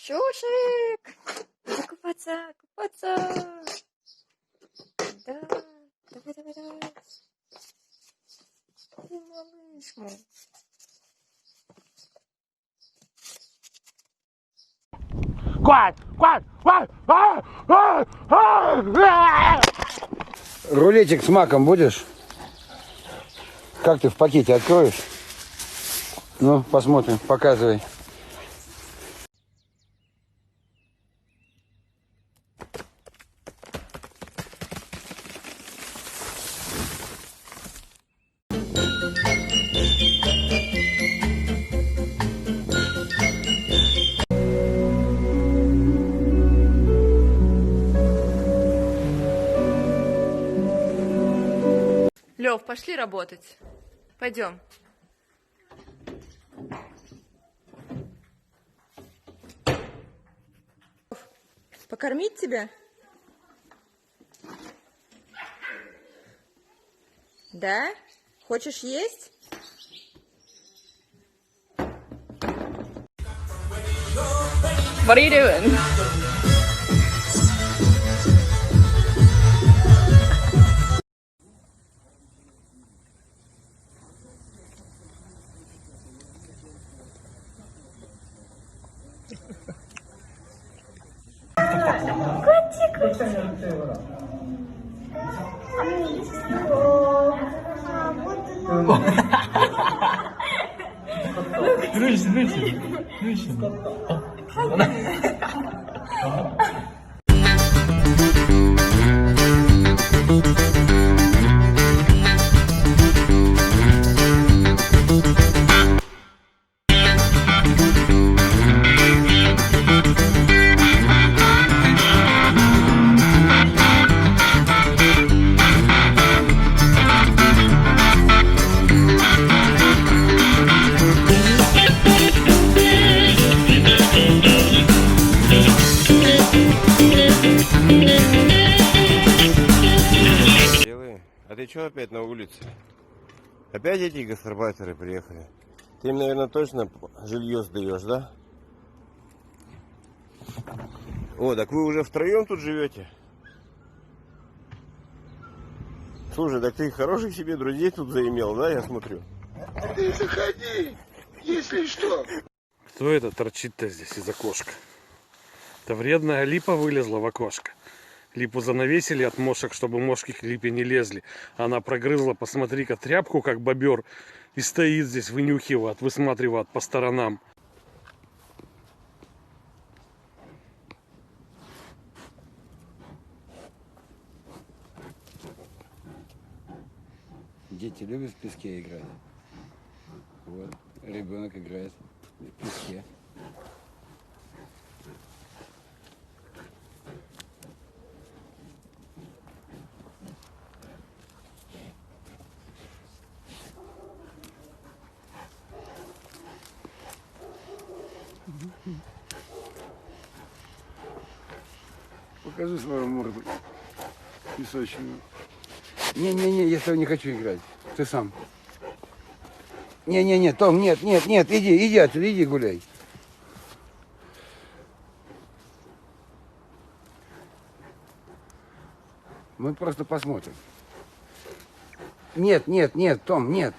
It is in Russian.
Чушик! Иди купаться, купаться! Да, давай, давай, давай. Ты малыш мой. Рулетик с маком будешь? Как ты в пакете откроешь? Ну, посмотрим, показывай. Лев, пошли работать. Пойдем. Покормить тебя? Да? Хочешь есть? What are you doing? А ты что опять на улице? Опять эти гастарбайтеры приехали? Ты им, наверное, точно жилье сдаешь, да? О, так вы уже втроем тут живете? Слушай, так ты хороших себе друзей тут заимел, да, я смотрю? Ты заходи, если что. Кто это торчит-то здесь из окошка? Это вредная липа вылезла в окошко. Липу занавесили от мошек, чтобы мошки к липе не лезли. Она прогрызла, посмотри-ка, тряпку, как бобер. И стоит здесь, вынюхивает, высматривает по сторонам. Дети любят в песке играть. Вот, ребенок играет в песке. Покажи свою морду песочную. Не-не-не, я с тобой не хочу играть. Ты сам. Не-не-не, Том, нет, иди отсюда, иди гуляй. Мы просто посмотрим. Нет, Том, нет.